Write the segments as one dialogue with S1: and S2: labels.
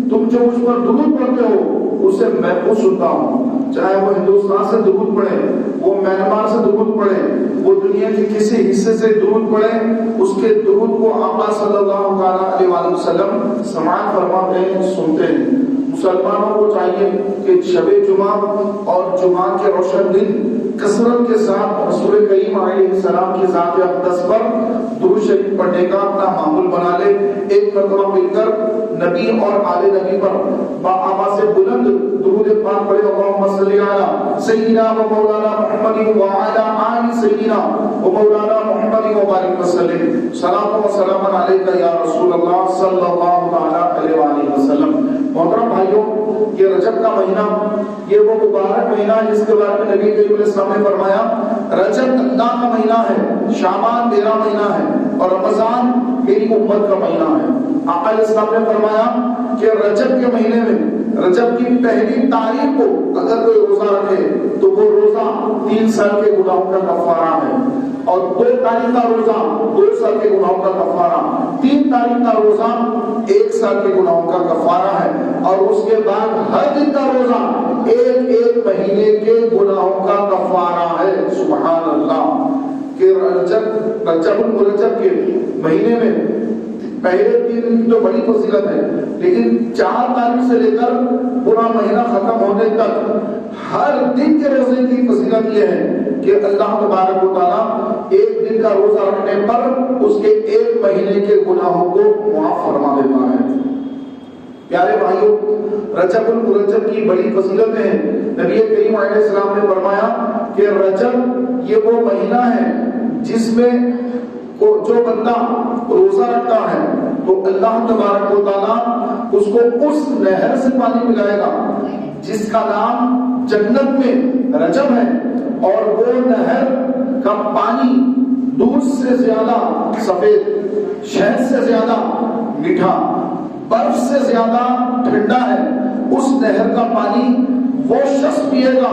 S1: تم جو مجھ پر درود پڑھتے ہو اسے میں خود سنتا ہوں، چاہے وہ ہندوستان سے درود پڑھے، وہ میانمار سے درود پڑھے، وہ دنیا کے کسی حصے سے درود پڑھے، اس کے درود کو آقا صلی اللہ علیہ وآلہ وسلم سماعت فرماتے ہیں، سنتے ہیں۔ مسلمانوں کو چاہیے کہ شب جمعہ اور جمعہ کے روشن دن کثرت کے ساتھ رسول کریم علیہ السلام کی ذات اقدس پر درود شریف پڑھنے کا اپنا معمول بنا لے۔ ایک مرتبہ مل کر نبی اور آل نبی پر بآواز بلند درود پاک پڑھے، اللہم صلی علی سیدنا و مولانا محمد و علی آل سیدنا و مولانا محمد و بارک وسلم، صلاۃ و سلام علیک یا رسول اللہ صلی اللہ علیہ وآلہ وسلم۔ محترم بھائیوں، یہ رجب کا مہینہ، یہ وہ مبارک مہینہ ہے جس کے بارے میں نبی کریم علیہ السلام نے فرمایا رجب اللہ کا مہینہ ہے، شعبان میرا مہینہ ہے اور رمضان میری امت کا مہینہ ہے۔ آقا علیہ السلام نے فرمایا کہ رجب کے مہینے میں رجب کی پہلی تاریخ کو اگر کوئی روزہ رکھے تو وہ روزہ 3 سال کے گناہوں کا کفارہ ہے، اور 2 تاریخ کا روزہ 2 سال کے گناہوں کا کفارہ، 3 تاریخ کا روزہ 1 سال کے گناہوں کا کفارہ ہے، اور اس کے بعد ہر دن کا روزہ ایک مہینے کے گناہوں کا کفارہ ہے۔ سبحان اللہ! کہ رجب المرجب کے مہینے میں پہلے 3 دن تو بڑی فضیلت ہے، لیکن 4 تاریخ سے لے کر پورا مہینہ ختم ہونے تک ہر دن کے روزے کی فضیلت یہ ہے کہ اللہ تبارک و تعالیٰ ایک دن کا روزہ رکھنے پر اس کے 1 مہینے کے گناہوں کو معاف فرما دیتا ہے۔ پیارے بھائیوں، رجب المرجب کی بڑی فضیلتیں ہیں۔ نبی کریم علیہ السلام نے فرمایا کہ رجب یہ وہ مہینہ ہے جس میں جو بندہ روزہ رکھتا ہے تو اللہ تبارک و تعالیٰ اس کو اس نہر سے پانی پلائے گا جس کا نام جنت میں رجب ہے، اور وہ نہر کا پانی دودھ سے زیادہ سفید، شہد سے زیادہ میٹھا، برف سے زیادہ ٹھنڈا ہے۔ اس نہر کا پانی وہ شخص پیے گا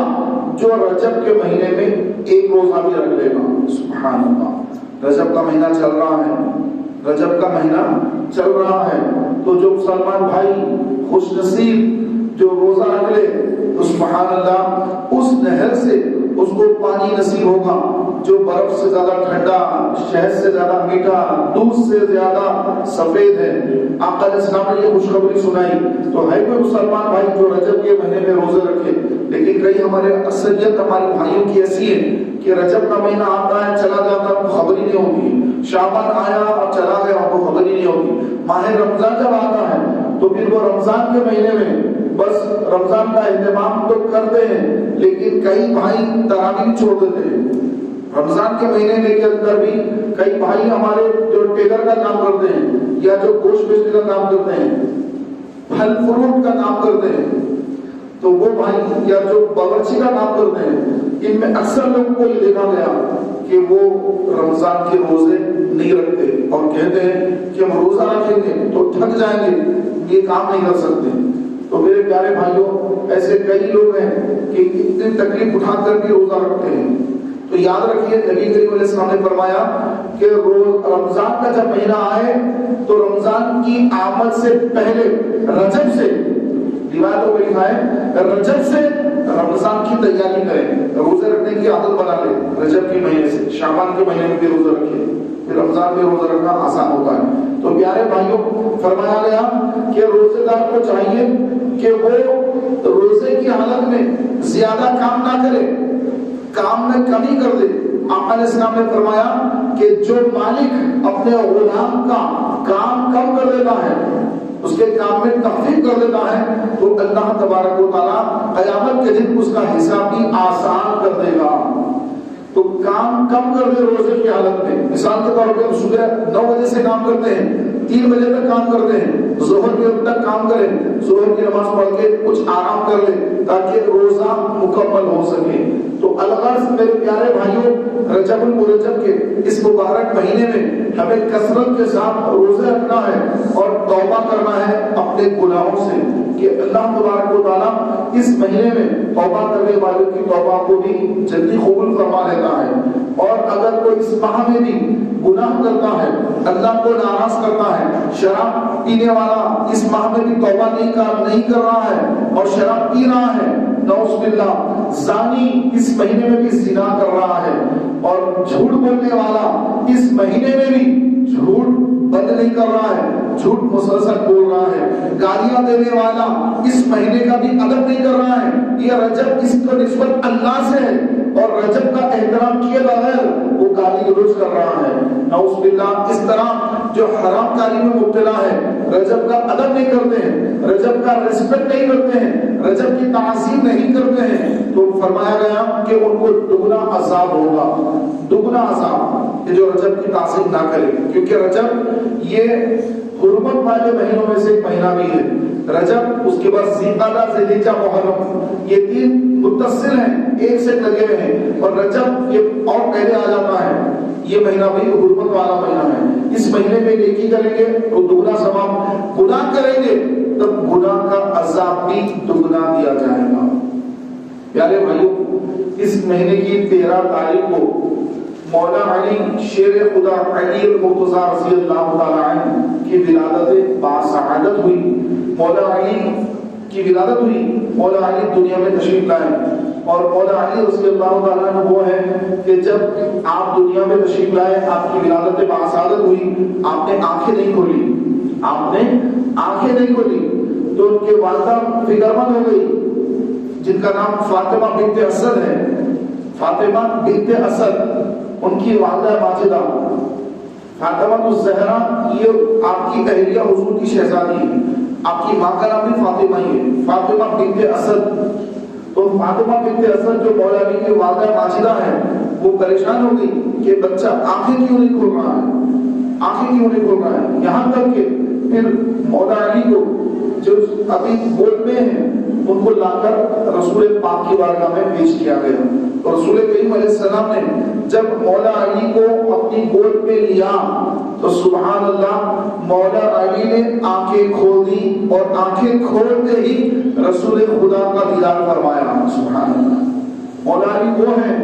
S1: جو رجب کے مہینے میں 1 روزہ بھی رکھ لے گا۔ سبحان اللہ! رجب کا مہینہ چل رہا ہے، رجب کا مہینہ چل رہا ہے، تو جو مسلمان بھائی خوش نصیب جو روزہ رکھ لے تو سبحان اللہ اس نہر سے اس کو پانی نصیب ہوگا جو برف سے زیادہ ٹھنڈا، شہد سے زیادہ میٹھا، دودھ سے زیادہ سفید ہے۔ آقا علیہ السلام نے یہ خوشخبری سنائی تو ہے کوئی مسلمان بھائی جو رجب کے مہینے میں روزے رکھے، لیکن کئی ہمارے اکثریت ہمارے بھائیوں کی ایسی ہے کہ رجب کا مہینہ آتا ہے چلا جاتا ہے، خبر ہی نہیں ہوتی، شعبان آیا اور چلا گیا کو خبر ہی نہیں ہوتی، ماہ رمضان جب آتا ہے تو پھر وہ رمضان کے مہینے میں بس رمضان کا اہتمام تو کرتے ہیں، لیکن کئی بھائی تراویح چھوڑ دیتے ہیں۔ رمضان کے مہینے کے اندر بھی کئی بھائی ہمارے جو ٹیلر کا کام کرتے ہیں یا جو گوشت بیچنے کا کام کرتے ہیں، پھل فروٹ کا کام کرتے ہیں، تو وہ بھائی یا جو باورچی کا کام کرتے ہیں، ان میں اکثر لوگوں کو یہ دیکھا گیا کہ وہ رمضان کے روزے نہیں رکھتے اور کہتے ہیں کہ ہم روزہ رکھیں گے تو تھک جائیں گے، یہ کام نہیں کر سکتے۔ تو میرے پیارے بھائیوں، ایسے کئی لوگ ہیں کہ اتنی تکلیف اٹھا کر بھی روزہ رکھتے ہیں۔ تو یاد رکھیے نبی کریم علیہ السلام نے فرمایا کہ رمضان کا جب مہینہ آئے تو رمضان کی آمد سے پہلے رجب سے، روایتوں میں لکھا ہے رجب سے رمضان کی تیاری کریں، روزے رکھنے کی عادت بنا لیں۔ رجب کے مہینے سے شعبان کے مہینے میں بھی روزہ رکھیں، پھر رمضان میں روزہ رکھنا آسان ہوتا ہے۔ تو پیارے بھائیوں، فرمایا گیا کہ روزے دار کو چاہیے کہ وہ روزے کی حالت میں زیادہ کام نہ کرے، کام میں کمی کر دے۔ آقا علیہ السلام نے فرمایا کہ جو مالک اپنے غلام کا کام کم کر دیتا ہے، اس کے کام میں تخفیف کر دیتا ہے، تو اللہ تبارک و تعالیٰ قیامت کے دن اس کا حساب بھی آسان کر دے گا۔ تو کام کم کر دے روزے کی حالت میں، مثال کے طور پہ ہم صبح 9 بجے سے کام کرتے ہیں، 3 بجے تک کام کرتے ہیں، ظہر کے وقت تک کام کریں، ظہر کی نماز پڑھ کے کچھ آرام کر لیں تاکہ روزہ مکمل ہو سکے۔ تو الغرض میرے پیارے بھائیوں، رجب المرجب کے اس مبارک مہینے میں ہمیں کثرت کے ساتھ روزے رکھنا ہے اور توبہ کرنا ہے اپنے گناہوں سے، کہ اللہ تبارک و تعالیٰ اس مہینے میں توبہ کرنے والوں کی توبہ کو بھی جلدی قبول فرما لیتا ہے۔ اور اگر کوئی اس ماہ میں بھی گناہ کرتا ہے، اللہ کو ناراض کرتا ہے، شراب پینے والا اس ماہ میں بھی توبہ نہیں کر رہا ہے اور شراب پی رہا ہے، نعوذ باللہ، زانی اس مہینے میں بھی زنا کر رہا ہے، اور جھوٹ بولنے والا اس مہینے میں بھی جھوٹ بند نہیں کر رہا ہے، جھوٹ مسلسل بول رہا ہے، گالیاں دینے والا اس مہینے کا بھی ادب نہیں کر رہا ہے، یہ رجب اس کو نسبت اللہ سے ہے اور رجب کا احترام کیے بغیر وہ گالی گلوچ کر رہا ہے، نعوذ باللہ۔ اس طرح جو حرام کاری میں مبتلا ہے، رجب کا ادب نہیں کرتے ہیں، رجب کا ریسپیکٹ نہیں کرتے ہیں، رجب کی تعظیم نہیں کرتے ہیں، تو فرمایا گیا کہ ان کو دگنا عذاب ہوگا، دگنا عذاب، کہ جو رجب کی تعظیم نہ کرے، کیونکہ رجب یہ حرمت والے مہینوں میں سے ایک مہینہ بھی ہے۔ رجب، اس کے بعد ذی-القعدہ، ذی-الحجہ، محرم، یہ تین متصل ہیں، ایک سے لگے ہوئے ہیں، اور رجب یہ اور پہلے آ جاتا ہے، یہ مہینہ بھی حرمت والا مہینہ ہے۔ اس مہینے میں نیکی کریں گے تو دگنا ثواب، گناہ کریں گے تب گناہ کا عذاب بھی دگنا دیا جائے گا۔ پیارے بھائیوں، اس مہینے کی 13 تاریخ کو مولا علی شیر خدا علی المرتضیٰ رضی اللہ تعالی عنہ کی ولادت باسعادت ہوئی۔ مولا علی کی ولادت ہوئی، مولا علی دنیا میں تشریف لائے، اور مولا علی رضی اللہ تعالیٰ عنہ وہ ہے کہ جب آپ دنیا میں تشریف لائے، آپ کی ولادت باسعادت ہوئی، آپ نے آنکھیں نہیں کھولی، آپ نے آنکھیں نہیں کھولی، تو ان کے والدہ فکر مند ہو گئی، جن کا نام فاطمہ بنت اسد ہے، فاطمہ بنت اسد ان کی والدہ ماجدہ، فاطمہ الزہرا، یہ آپ کی اہلیہ حضور کی شہزادی ہے، آپ کی ماں کا نام بھی فاطمہ ہی ہے، فاطمہ بنت اسد۔ تو فاطمہ بنت اسد جو مولا علی کی والدہ ماجدہ ہے، وہ پریشان ہو گئی کہ بچہ آنکھیں کیوں نہیں کھول رہا ہے، آنکھیں کیوں نہیں کھول رہا ہے، یہاں تک کہ پھر مولا علی کو جو ابھی گود میں ہیں ان کو لا کر رسول پاک کی بارگاہ میں پیش کیا گیا، اور رسول کریم علیہ السلام نے جب مولا علی کو اپنی گود میں لیا تو سبحان اللہ، مولا علی نے آنکھیں کھول دی، اور آنکھیں کھولتے ہی رسول خدا کا دیدار فرمایا، سبحان اللہ۔ مولا علی وہ ہیں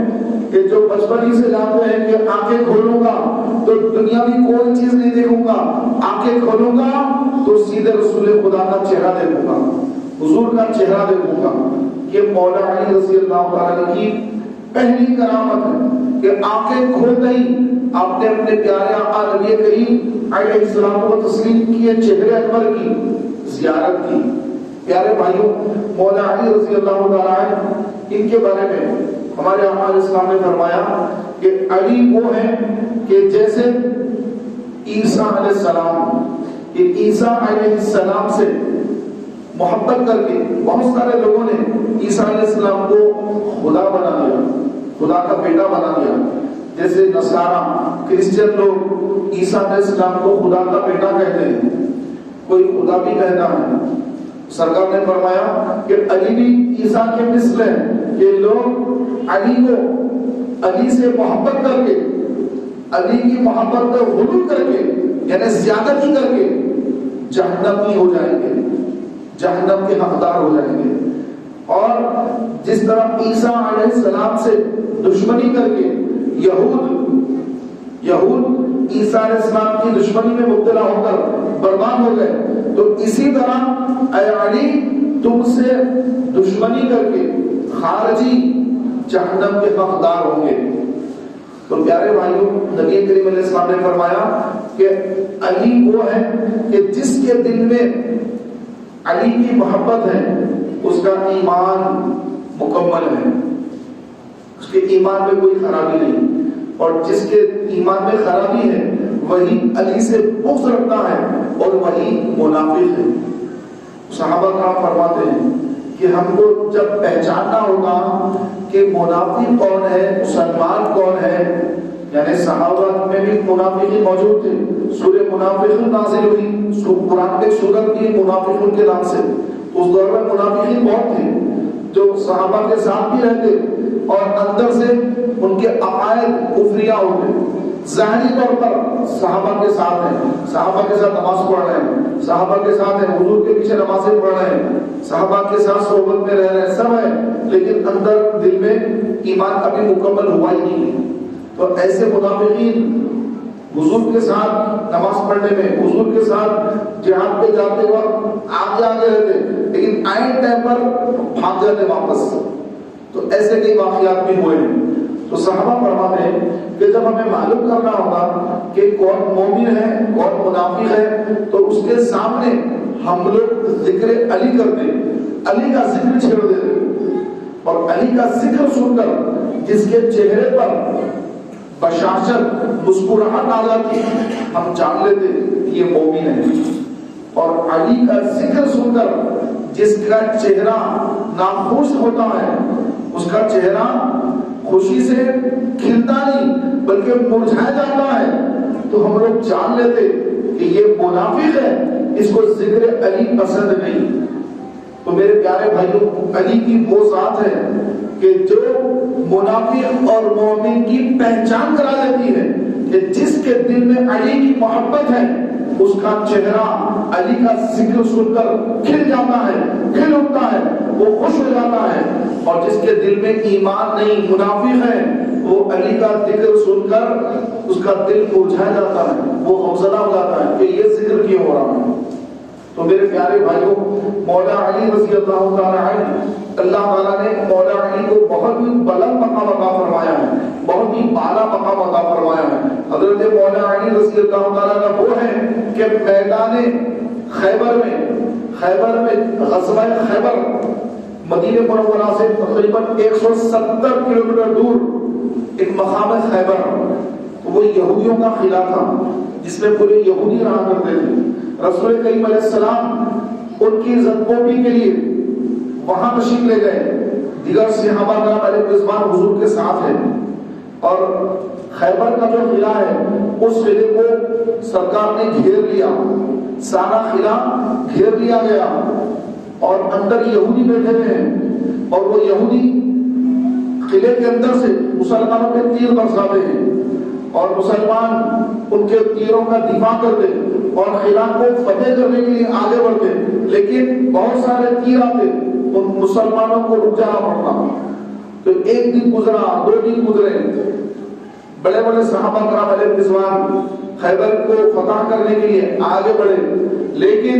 S1: کہ جو بچپن ہی سے جانتے ہیں کہ آنکھیں کھولوں گا تو دنیا میں کوئی چیز نہیں دیکھوں گا، آنکھیں کھولوں گا تو سیدھے رسول خدا کا چہرہ دیکھوں گا، حضور کا چہرہ دیکھوں گا۔ یہ مولا علی رضی اللہ تعالیٰ کی پہلی کرامت ہے کہ آنکھیں کھولتے ہی آپ نے اپنے پیارے آقا نبی کریم علیہ السلام و تسلیم کی چہرے انور کی زیارت کی۔ پیارے بھائیوں، مولا علی رضی اللہ تعالیٰ عنہ، ان کے بارے میں ہمارے آقا علیہ السلام نے فرمایا کہ علی وہ ہیں کہ جیسے عیسیٰ علیہ السلام، کہ عیسیٰ علیہ السلام سے محبت کر کے بہت سارے لوگوں نے عیسیٰ علیہ السلام کو خدا بنا دیا، خدا کا بیٹا بنا دیا، جیسے نصارہ کرسچن لوگ عیسیٰ علیہ السلام کو خدا کا بیٹا کہتے ہیں، کوئی خدا بھی کہتا ہے۔ سرکار نے فرمایا کہ علی بھی عیسیٰ کے مثل ہے، کہ لوگ علی کو، علی سے محبت کر کے، علی کی محبت کا غلو کر کے، یعنی زیادتی کر کے جہنمی ہو جائیں گے، جہنم کے حقدار ہو جائیں گے۔ اور جس طرح عیسیٰ علیہ السلام سے دشمنی کر کے یہود عیسیٰ علیہ السلام کی دشمنی میں مبتلا ہو کر برباد ہو گئے، تو اسی طرح اے علی تم سے دشمنی کر کے خارجی جہنم کے حقدار ہوں گے۔ تو پیارے بھائیوں، نبی کریم علیہ السلام نے فرمایا کہ علی وہ ہے کہ جس کے دل میں علی کی محبت ہے اس کا ایمان مکمل ہے، اس کے ایمان میں کوئی خرابی نہیں، اور جس کے ایمان میں خرابی ہے وہی علی سے بغض رکھتا ہے اور وہی منافق ہے۔ صحابہ کرام فرماتے ہیں کہ ہم کو جب پہچاننا ہوگا کہ منافق کون ہے، مسلمان کون ہے، یعنی صحابہ میں بھی منافقین موجود تھے، سورہ منافقون نازل ہوئی، قرآن میں سورت بھی منافقون کے نام سے، اس دور میں منافقین بہت تھے جو صحابہ کے ساتھ بھی رہتے اور اندر سے ان کے عقائد کفریہ ہوتے، ظاہری طور پر صحابہ کے ساتھ ہیں، صحابہ کے ساتھ نماز پڑھ رہے ہیں، صحابہ کے ساتھ ہیں، حضور کے پیچھے نمازیں پڑھ رہے ہیں، صحابہ کے ساتھ صحبت میں رہ رہے ہیں، سب ہے، لیکن اندر دل میں ایمان ابھی مکمل ہوا ہی نہیں ہے۔ تو ایسے منافقین حضور کے ساتھ نماز پڑھنے میں، حضور کے ساتھ جہاد پہ جاتے وقت آگے رہتے، لیکن آئین ٹائم پر بھاگ جاتے واپس. تو ایسے کئی واقعات بھی ہوئے ہیں. تو صحابہ فرماتے ہیں کہ جب ہمیں معلوم کرنا ہوگا کہ کون مومن ہے کون منافق ہے تو اس کے سامنے ہم لوگ ذکر علی کرتے، علی کا ذکر چھیڑ دیتے، اور علی کا ذکر سن کر جس کے چہرے پر بشاشت مسکراہٹ آ جاتی ہم جان لیتے یہ مومن ہے. اور علی کا ذکر سن کر جس کا چہرہ ناخوش ہوتا ہے، اس کا چہرہ خوشی سے کھلتا نہیں بلکہ مرجھا جاتا ہے، تو ہم لوگ جان لیتے کہ یہ منافق ہے، اس کو ذکر علی پسند نہیں. تو میرے پیارے بھائیوں، علی کی وہ ذات ہے کہ جو منافق اور مومن کی پہچان کرا دیتی ہے کہ جس کے دل میں علی کی محبت ہے اس کا چہرہ علی کا ذکر سن کر کھل جاتا ہے، کھل اٹھتا ہے، وہ خوش ہو جاتا ہے. اور جس کے دل میں ایمان نہیں، منافق ہے، وہ علی کا ذکر سن کر اس کا دل مرجھا جاتا ہے، وہ خوفزدہ ہو جاتا ہے کہ یہ ذکر کیوں ہو رہا ہے. تو میرے پیارے بھائیوں، مولا علی رضی اللہ تعالیٰ عنہ، اللہ تعالیٰ نے مولا علی کو بہت ہی بلند مقام عطا فرمایا ہے، بہت ہی بالا مقام عطا فرمایا ہے. حضرت مولا علی رضی اللہ تعالیٰ عنہ وہ ہے کہ میدان خیبر میں غزوہ خیبر مدینہ منورہ سے تقریباً 170 کلومیٹر دور ایک مقام خیبر، وہ یہودیوں کا قلعہ تھا جس میں پورے یہودی رہا کرتے تھے. رسول کریم علیہ السلام ان کی عزت پوٹی کے لیے وہاں تشریف لے گئے. دیگر صحابہ کرام علیہ رضوان حضور کے ساتھ ہیں، اور خیبر کا جو قلعہ ہے اس قلعے کو سرکار نے گھیر لیا، سارا قلعہ گھیر لیا گیا، اور اندر یہودی بیٹھے ہوئے ہیں، اور وہ یہودی قلعے کے اندر سے مسلمانوں کے تیر برساتے ہیں، اور مسلمان ان کے تیروں کا دفاع کرتے اور قلعہ کو فتح کرنے کے لیے آگے بڑھتے، لیکن بہت سارے تیر آتے، ان مسلمانوں کو رک جانا پڑتا. تو ایک دن گزرا، 2 دن گزرے، بڑے بڑے صحابہ کرام علیہ رضوان خیبر کو فتح کرنے کے لیے آگے بڑھے، لیکن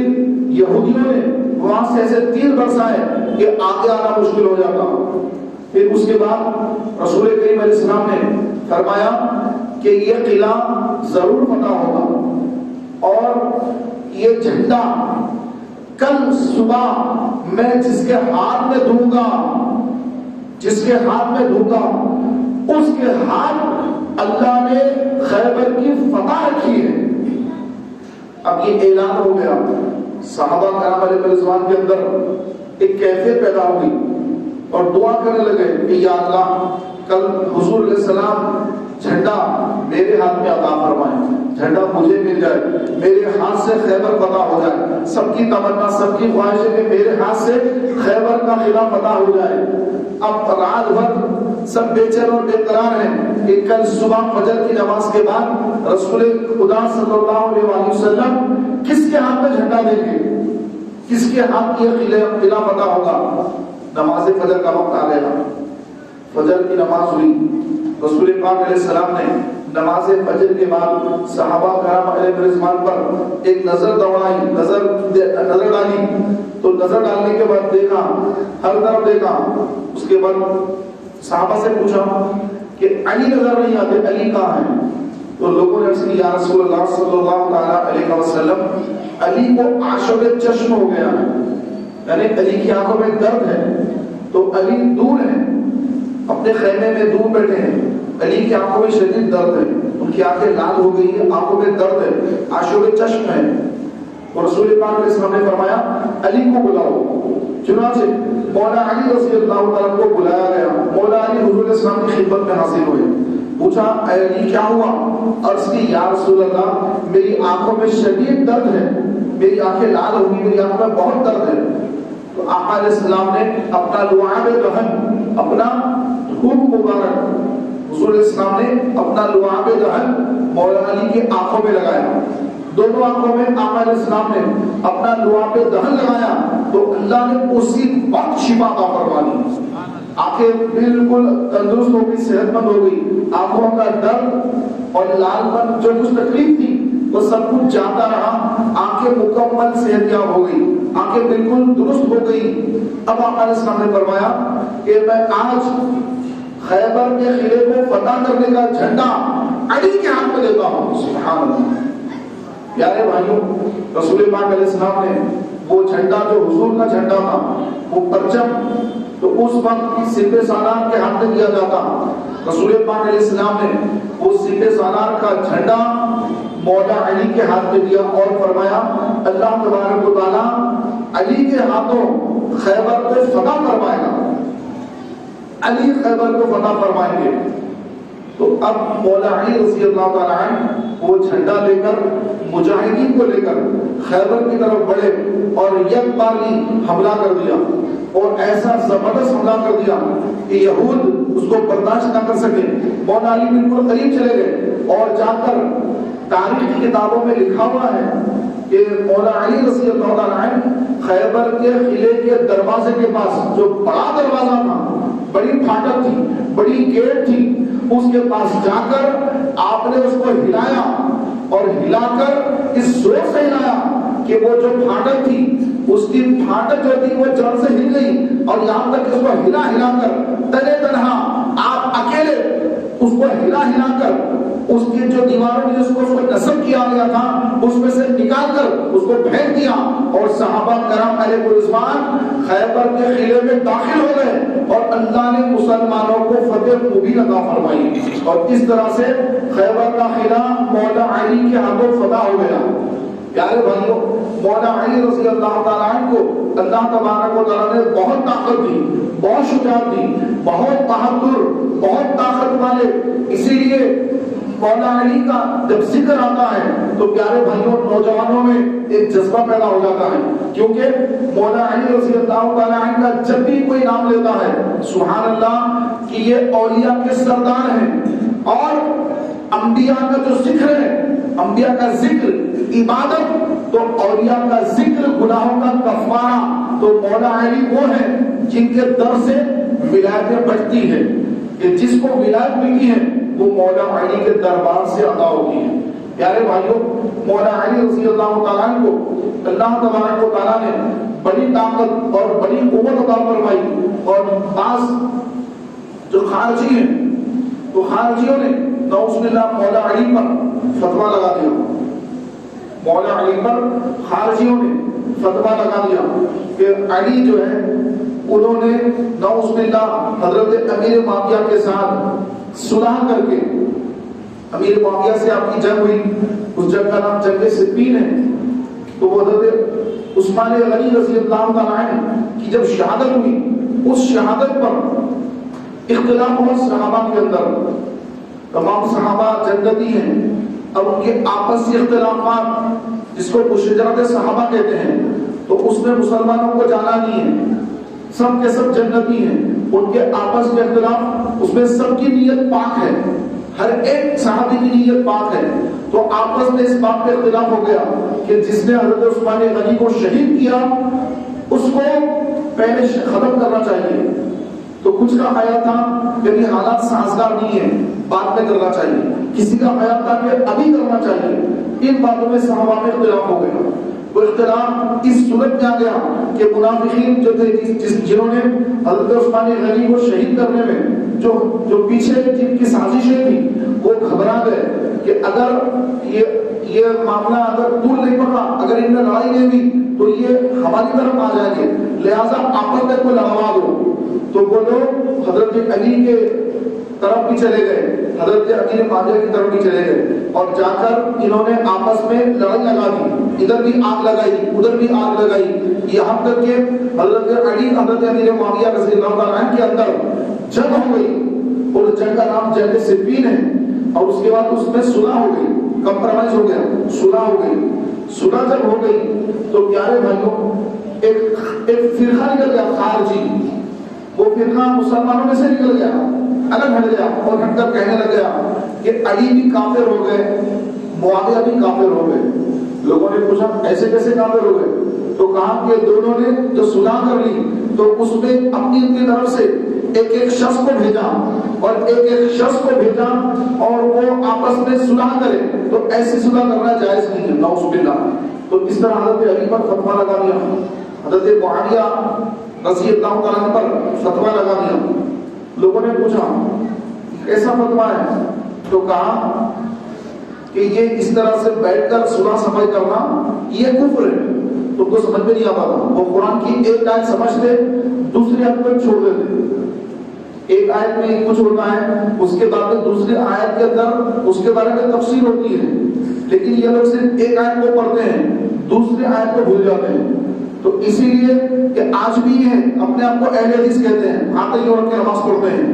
S1: یہودیوں نے وہاں سے ایسے تیر برسائے کہ آگے آنا مشکل ہو جاتا. پھر اس کے بعد رسول کریم علیہ السلام نے فرمایا کہ یہ قلعہ ضرور فتح ہوگا، اور یہ جھنڈا کل صبح میں جس کے ہاتھ میں دوں گا اس کے ہاتھ اللہ نے خیبر کی فتح رکھی ہے. اب یہ اعلان ہو گیا. صحابہ کرام علیہ رضوان کے اندر ایک کیفیت پیدا ہوئی اور دعا کرنے لگے کہ یا اللہ کل حضور علیہ السلام جھنڈا میرے ہاتھ میں عطا فرمائے، جھنڈا مجھے مل جائے، میرے ہاتھ سے خیبر فتح ہو جائے. سب کی تمنا، سب کی خواہش ہے کہ میرے ہاتھ سے خیبر کا قلعہ فتح ہو جائے. اب رات بھر سب بے چین اور بے قرار ہیں کہ کل صبح فجر کی نماز کے بعد رسول خدا صلی اللہ علیہ وسلم کس کے ہاتھ میں جھنڈا دیں گے، کس کے ہاتھ یہ قلعہ فتح ہوگا. نماز فجر کا وقت آ گیا، فجر کی نماز ہوئی. رسول پاک علیہ السلام نے نماز فجر کے بعد صحابہ کرام علیہ رضوان پر ایک نظر دوڑائی، نظر ڈالی. تو نظر ڈالنے کے بعد دیکھا، ہر طرف دیکھا. اس کے بعد صحابہ سے پوچھا کہ علی نظر نہیں آتے، علی کہاں ہیں؟ تو لوگوں نے عرض کی یا رسول اللہ صلی اللہ تعالیٰ علیہ وسلم، علی کو عاشق چشم ہو گیا ہے، یعنی علی کی آنکھوں میں درد ہے. تو علی دور ہے، اپنے خیمے میں دور بیٹھے ہیں، علی کی آنکھوں میں شدید درد ہے، ان کی آنکھیں لال ہو گئی ہیں، آنکھوں میں درد ہے، عاشق چشم ہے. اور رسول پاک علیہ السلام نے فرمایا علی کو بلاؤ. چنانچہ مولا علی رضی اللہ تعالیٰ کو بلایا گیا. مولا علی حضور علیہ السلام کی خدمت میں حاضر ہوئے. پوچھا اے علی کیا ہوا؟ عرض کی یا رسول اللہ میری آنکھوں میں شدید درد ہے، میری آنکھیں لال ہو گئی، میری آنکھوں میں بہت درد ہے. تو آقا علیہ السلام نے اپنا لعاب دہن، اپنا دھوپ مبارک، حضور علیہ السلام نے اپنا لعاب دہن مولا علی کی آنکھوں میں لگایا. دونوں آنکھوں میں آقا علیہ السلام نے اپنا لعاب دہن لگایا تو اللہ نے اسی وقت شفا عطا فرما دی. آنکھیں بالکل تندرست ہو گئی، صحت مند ہو گئی، آنکھوں کا درد اور لال پن جو کچھ تکلیف تھی وہ سب کچھ جاتا رہا، آنکھیں مکمل صحت یاب ہو گئی، آنکھیں بالکل درست ہو گئی۔ اب آقا علیہ السلام نے فرمایا کہ میں آج خیبر کے قلعے کو فتح کرنے کا جھنڈا علی کے ہاتھ میں دیتا ہوں۔ سبحان اللہ۔ پیارے بھائیوں، رسول پاک علیہ السلام نے وہ جھنڈا جو حضور کا جھنڈا تھا، وہ پرچم تو اس وقت سپہ سالار کے ہاتھ میں دیا جاتا، رسول پاک علیہ السلام نے وہ سپہ سالار کا جھنڈا مولا علی کے ہاتھ میں دیا اور فرمایا اللہ تبارک و تعالیٰ علی کے ہاتھوں خیبر کو فتح فرمائے گا، علی خیبر کو فتح فرمائیں گے۔ تو اب مولا علی رضی اللہ تعالیٰ عنہ وہ جھنڈا لے کر مجاہدین کو لے کر خیبر کی طرف بڑھے اور یک باری حملہ کر دیا، اور ایسا زبردست حملہ کر دیا کہ یہود اس کو برداشت نہ کر سکے۔ مولا علی بالکل قریب چلے گئے اور جا کر تاریخ کی کتابوں میں لکھا ہوا ہے کہ مولا علی رضی اللہ تعالیٰ عنہ خیبر کے قلعے کے دروازے کے پاس جو بڑا دروازہ تھا، بڑی پھاٹک تھی، بڑی گیٹ تھی، اس کے پاس جا کر آپ نے اس کو ہلایا اور ہلا کر اس زور سے ہلایا کہ وہ جو پھاٹک تھی اس کی پھاٹک جو تھی وہ جڑ سے ہل گئی، اور یہاں تک اس کو ہلا ہلا کر تنے تنہا آپ اکیلے اس کو ہلا ہلا کر اس کی جو دیواروں میں جس کو نصب کیا گیا تھا اس میں سے نکال کر اس کو پھینک دیا، اور صحابہ کرام علیہ الرضوان خیبر کے قلعے میں داخل ہو گئے اور اللہ نے مسلمانوں کو فتح مبین عطا فرمائی، اور اس طرح سے خیبر کا قلعہ مولا علی کے ہاتھوں فتح ہو گیا۔ پیارے بھائیوں، مولا علی رضی اللہ تعالیٰ عنہ کو اللہ تبارک و تعالیٰ نے بہت طاقت دی، بہت شجاعت دی، بہت بہادر، بہت طاقت والے، اسی لیے مولا علی کا جب ذکر آتا ہے تو پیارے بھائیوں نوجوانوں میں ایک جذبہ پیدا ہو جاتا ہے، کیونکہ مولا علی رضی اللہ تعالیٰ عنہ کا جب بھی کوئی نام لیتا ہے سبحان اللہ کہ یہ اولیاء کے سردار ہیں، اور انبیاء کا جو ذکر ہے، انبیاء کا ذکر عبادت، تو اولیاء کا ذکر گناہوں کا کفارہ، تو مولا علی وہ ہیں جن کے در سے ولایتیں بڑھتی ہیں، کہ جس کو ولایت ملتی ہے وہ مولا علی کے دربار سے عطا ہوتی ہے۔ پیارے بھائیوں، مولا علی رضی اللہ تعالیٰ عنہ کو اللہ تبارک و تعالیٰ نے بڑی طاقت اور بڑی قوت عطا فرمائی، اور بعض جو خارجی ہیں تو خارجیوں نے نعوذ باللہ مولا علی پر فتویٰ لگا دیا، مولا علی پر خارجیوں نے فتویٰ لگا دیا کہ علی جو ہے انہوں نے نعوذ باللہ حضرت امیر معاویہ کے ساتھ صلح کر کے، امیر معاویہ سے آپ کی جنگ ہوئی، اس جنگ کا نام جنگ صفین ہے، تو وہ حضرت عثمان غنی رضی اللہ تعالیٰ عنہ کی جب شہادت ہوئی، اس شہادت پر اختلاف ہوا صحابہ کے اندر، تمام صحابہ جنتی ہیں، اب ان کے آپس کے اختلافات جس کو مشاجرت صحابہ کہتے ہیں، تو اس میں مسلمانوں کو جانا نہیں ہے، سب کے سب جنتی ہیں، ان کے آپس کے اختلاف، اس میں سب کی نیت پاک ہے، ہر ایک صحابی کی نیت پاک ہے، تو آپس میں اس بات پہ اختلاف ہو گیا کہ جس نے حضرت عثمان غنی کو شہید کیا اس کو پہلے ختم کرنا چاہیے، تو کچھ کا خیال تھا کہ ابھی حالات سازگار نہیں ہے، بعد میں کرنا چاہیے، کسی کا خیال تھا کہ ابھی کرنا چاہیے، ان باتوں میں صحابہ میں اختلاف ہو گیا۔ وہ اختلاف اس صورت میں آ گیا کہ منافقین جو تھے جنہوں نے حضرت عثمان غنی کو شہید کرنے میں جو پیچھے جن کی سازشیں تھیں وہ گھبرا گئے کہ اگر یہ معاملہ اگر دور نہیں پڑا، اگر ان میں لڑائی نہیں ہوئی تو یہ ہماری طرف آ جائیں گے، لہٰذا آپس میں کو لڑوا دو، تو وہ لوگ حضرت علی کے طرف بھی چلے گئے، حضرت امیر معاویہ کی طرف بھی چلے گئے، اور جا کر انہوں نے آپس میں لڑائی لگا دی، ادھر بھی آگ لگائی ادھر بھی آگ لگائی، یہاں تک کہ حضرت علی حضرت امیر معاویہ رضی اللہ تعالیٰ عنہ کے اندر جنگ ہو گئی، اور جنگ کا نام جنگ صفین ہے، اور اس کے بعد اس میں صلح ہو گئی، کمپرومائز ہو گیا، صلح ہو گئی۔ صلح جب ہو گئی تو پیارے بھائیوں ایک فرقہ نکل گیا خارجی، وہ فرقہ مسلمانوں میں سے نکل گیا، الگ ہٹ گیا، اور ہٹ کر کہنے لگ گیا کہ علی بھی کافر ہو گئے، معاویہ بھی کافر ہو گئے۔ لوگوں نے پوچھا ایسے کیسے کافر ہو گئے، تو کہا کہ دونوں نے جو صلح کر لی تو اس میں اپنی طرف سے ایک ایک شخص کو بھیجا اور ایک ایک شخص کو بھیجا اور وہ آپس میں صلح کرے، تو ایسی صلح کرنا جائز نہیں ہے، نعوذ باللہ۔ تو اس طرح حضرت علی پر فتویٰ لگا دیا، حضرت معاویہ رضی اللہ تعالیٰ عنہ پر فتویٰ لگا دیا۔ لوگوں نے پوچھا کیسا فتویٰ ہے؟ تو کہا کہ یہ اس طرح سے بیٹھ کر صلح سمجھ کرنا یہ کفر ہے۔ تو کو سمجھ میں نہیں آتا تھا، وہ قرآن کی ایک آیت سمجھتے، دوسری آیت کو چھوڑ دیتے۔ ایک آیت میں کچھ ہوتا ہے، اس کے بعد دوسری آیت کے اندر اس کے بارے میں تفسیر ہوتی ہے، لیکن یہ لوگ صرف ایک آیت کو پڑھتے ہیں، دوسری آیت کو بھول جاتے ہیں۔ تو اسی لیے کہ آج بھی ہے اپنے آپ کو اہل حدیث کہتے ہیں، ہاتھ ہی عورت کی نماز پڑھتے ہیں،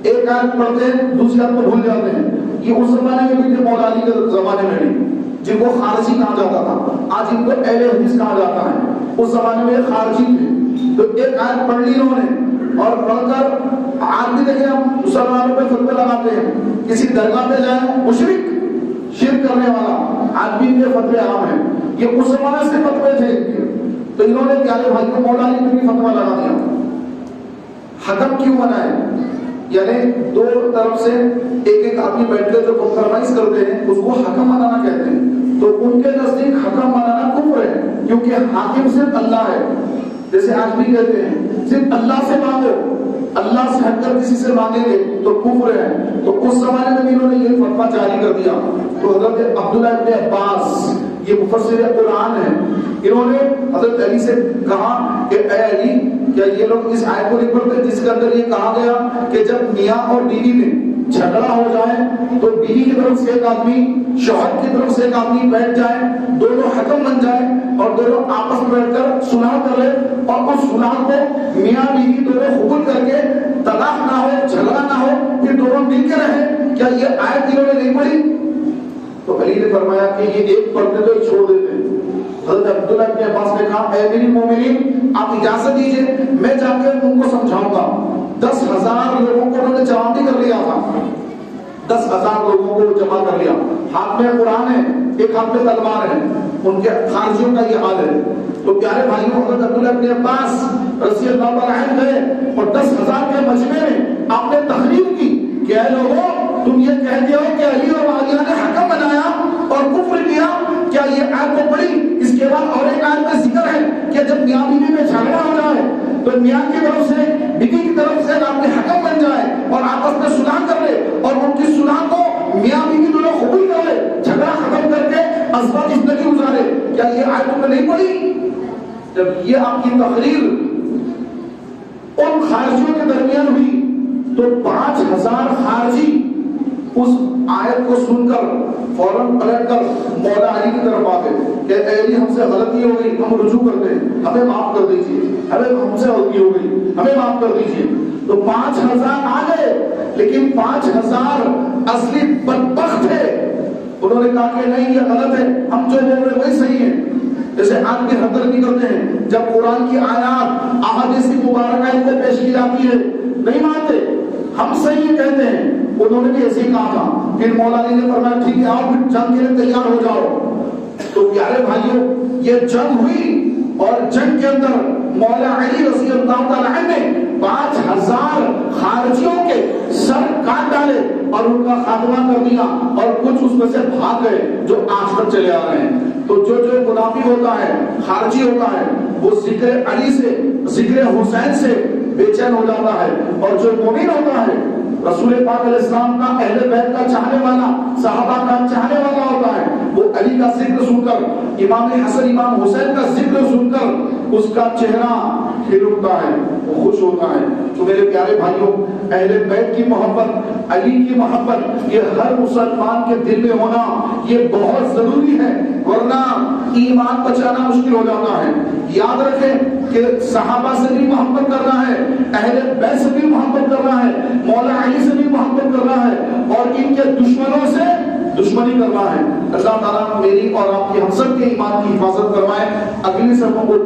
S1: ایک آیت پڑھتے ہیں دوسری آیت کو بھول جاتے ہیں۔ یہ اس زمانے میں بھی تھے، مولا علی کے زمانے میں بھی، جن کو خارجی کہا جاتا تھا، آج ان کو اہل حدیث کہا جاتا ہے۔ اس زمانے میں خارجی تھے، تو ایک آیت پڑھ لی انہوں نے اور پڑھ کر آج بھی دیکھیں ہم مسلمانوں پہ فتوے لگاتے ہیں، کسی درگاہ پہ جائیں مشرک شرک کرنے والا، آج بھی ان کے فتوے عام ہیں۔ یہ اس زمانے سے فتوے تھے ان کے، تو انہوں نے پیارے بھائی کو مولا علی پہ بھی فتویٰ لگا دیا۔ حکم کیوں بنائے؟ یعنی دو طرف سے ایک ایک آدمی بیٹھ کر جو کمپرومائز کرتے ہیں اس کو حکم بنانا کہتے ہیں۔ تو ان کے نزدیک حکم بنانا کفر ہے، کیونکہ حاکم صرف اللہ ہے۔ جیسے آج بھی کہتے ہیں صرف اللہ سے مانگو، اللہ سے ہٹ کر کسی سے مانگیں گے تو کفر ہے۔ تو اس زمانے میں بھی انہوں نے یہ فتویٰ جاری کر دیا۔ تو حضرت عبداللہ ابن عباس، یہ مفسر قرآن ہے، انہوں نے حضرت علی سے کہا کہ اے علی، کیا یہ لوگ اس آیت کو نہیں پڑھتے جس کے اندر یہ کہا گیا کہ جب میاں اور بیوی میں جھگڑا ہو جائے تو بیوی کی طرف سے ایک آدمی، شوہر کی طرف سے ایک آدمی بیٹھ جائے، دونوں حکم بن جائے اور دونوں آپس میں بیٹھ کر صلح کر لے، اور اس صلح کو میاں بیوی دونوں قبول کر کے طلاق نہ ہو، جھگڑا نہ ہو، پھر دونوں مل کے رہیں؟ کیا یہ آیت انہوں نے نہیں پڑھی؟ تو علی نے فرمایا کہ یہ ایک پڑھتے تو چھوڑ دیتے۔ حضرت عبداللہ ابن عباس نے کہا اے میری مومنین، آپ اجازت دیجئے میں جا کے ان کو سمجھاؤں گا۔ 10,000 لوگوں کو انہوں نے جمع بھی کر لیا تھا، 10,000 لوگوں کو جمع کر لیا، ہاتھ میں قرآن ہے، ایک ہاتھ میں تلوار ہے، ان کے خارجیوں کا یہ حال ہے۔ تو پیارے بھائیوں، حضرت عبداللہ ابن عباس رضی اللہ عنہ گئے اور 10,000 کے مجمع میں آپ نے تقریر کی کہ اے لوگوں، تم یہ کہہ دیا ہو کہ علی اور معاویہ نے حکم بنایا اور کفر کیا، کیا یہ آیت کو پڑھی؟ اس کے بعد اور ایک آیت میں ذکر ہے کہ جب میاں بیوی میں جھگڑا ہو جائے تو میاں کی طرف سے بیوی کی طرف سے آپ نے حکم بن جائے اور آپس میں صلح کر لے، اور ان کی صلح کو میاں بیوی دونوں قبول کر لے، جھگڑا ختم کر کے ازواج زندگی گزارے۔ کیا یہ آیت تم نے نہیں پڑھی؟ جب یہ آپ کی تقریر ان خارجیوں کے درمیان ہوئی تو 5,000 خارجی اس آیت کو سن کر فوراً پلٹ کر مولا علی کی طرف آ گئے کہ اے علی، ہم سے غلطی ہو گئی، ہم رجوع کرتے ہیں، ہمیں معاف کر دیجیے، ہم سے غلطی ہو گئی، ہمیں معاف کر دیجیے۔ تو 5,000 آ گئے، لیکن 5,000 اصلی بدبخت تھے۔ انہوں نے کہا کہ نہیں، یہ غلط ہے، ہم جو بول رہے وہی صحیح ہے۔ جیسے آج بھی ہمدردی کرتے ہیں، جب قرآن کی آیات احادیث مبارکہ ان کو پیش کی جاتی ہے نہیں مانتے، ہم صحیح کہتے ہیں۔ انہوں نے بھی ایسے ہی کہا تھا۔ پھر مولا علی نے فرمایا ٹھیک ہے، آؤ پھر جنگ کے لیے تیار ہو جاؤ۔ تو پیارے بھائیوں، یہ جنگ ہوئی اور جنگ کے اندر مولا علی رضی اللہ تعالیٰ عنہ نے 5,000 خارجیوں کے سر کاٹ ڈالے اور ان کا خاتمہ کر دیا، اور کچھ اس میں سے بھاگ گئے جو آج تک چلے آ رہے ہیں۔ تو جو منافق ہوتا ہے، خارجی ہوتا ہے، وہ ذکر علی سے، ذکر حسین سے بے چین ہو جاتا ہے، اور جو مومن ہوتا ہے، رسول پاک علیہ السلام کا، اہل بیت کا چاہنے والا، صحابہ کا چاہنے والا ہوتا ہے، وہ علی کا ذکر سن کر، امام حسن امام حسین کا ذکر سن کر اس کا چہرہ کھل اٹھتا ہے، وہ خوش ہوتا ہے۔ تو میرے پیارے بھائیوں، اہل بیت کی محبت، علی کی محبت، یہ ہر مسلمان کے دل میں ہونا یہ بہت ضروری ہے، ورنہ ایمان بچانا مشکل ہو جاتا ہے۔ یاد رکھیں کہ صحابہ سے بھی محبت کرنا ہے، اہل بیت سے بھی محبت کرنا ہے، مولا علی سے بھی محبت کرنا ہے، اور ان کے دشمنوں سے دشمنی کرنا ہے۔ اللہ تعالیٰ میری اور آپ کی ہم سب کے ایمان کی حفاظت فرمائے۔ اگلی صفوں کو